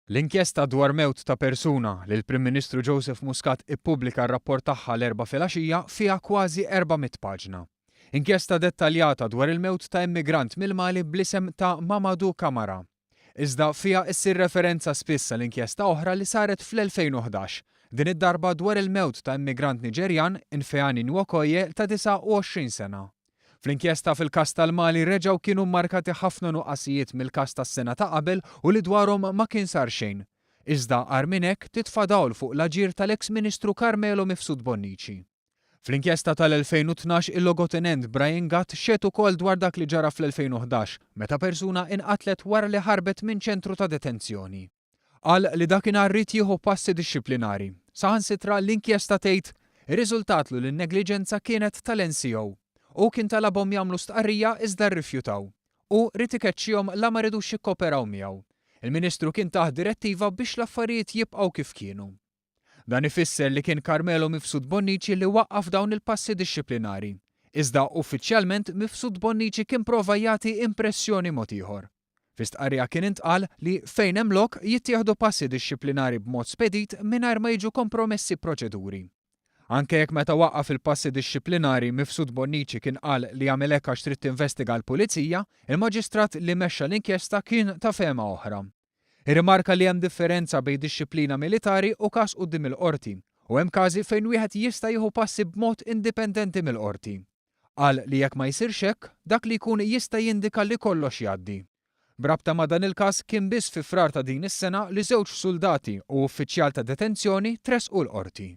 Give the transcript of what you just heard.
L-inkjesta dwar mewt ta' persuna li l-Prim Ministru Joseph Muscat ippubblika r-rapport tagħha l-4 filgħaxija fiha kważi 400 paġna. Inkjesta dettaljata dwar il-mewt ta' immigrant mill-Mali bl-isem ta' Mamadou Camara. Iżda fiha issir referenza spiss l-inkjesta oħra li saret fl-2011, din id-darba dwar il-mewt ta' immigrant Niġerjan Ifeani Nwokoye ta' 29 sena. Fl-inkjesta fil-każ tal-Mali reġgħu kienu mmarkati ħafna nuqqasijiet mill-każ tas-sena ta' qabel u li dwarhom ma kien sar xejn. Iżda għar minn hekk titfa' dawl fuq l-aġir tal-eks Ministru Carmelo Mifsud Bonnici. Fl-inkjesta tal-2012 il-logotenent Brian Gatt xeed ukoll dwar dak li ġara fl-2011 meta persuna inqatlet wara li ħarbet minn ċentru ta' detenzjoni. Qal li dakinhar rid jieħu passi dixxiplinari. Saħansitra l-inkjesta tgħid ir-riżultatlu li n-negliġenza kienet tal-NCO. U kien talabhom jagħmlu stqarrija iżda rrifjutaw. U rid ikeċċihom la ma ridux jikkoperaw miegħu. Il-Ministru kien taħ direttiva biex l-affarijiet jibqgħu kif kienu. Dan ifisser li kien Carmelo Mifsud Bonnici li waqqaf dawn il-passi dixxiplinari. Iżda uffiċjalment Mifsud Bonnici kien prova jagħti impressjoni mod ieħor. Fi stqarrija kien intqal li fejn hemm lok jittieħdu passi dixxiplinari b'mod spedit mingħajr ma jiġu kompromessi proċeduri. Anke jekk meta waqqaf il-passi dixxiplinari Mifsud Bonnici kien qal li jagħmel hekk għax trid tinvestiga l-Pulizija, il-Maġistrat li mexxa l-inkjesta kien ta' fehma oħra. Irrimarka li hemm differenza bejn dixxilpina militari u każ quddiem il-qorti, u hemm każi fejn wieħed jista' jieħu passi b'mod indipendenti mill-qorti. Qal li jekk ma jsirx hekk, dak li jkun jista' jindika li kollox jgħaddi. Brabta ma' dan il-każ kien biss fi frar ta' din is-sena li żewġ soldati u uffiċjal ta' detenzjoni tresqu l-qorti.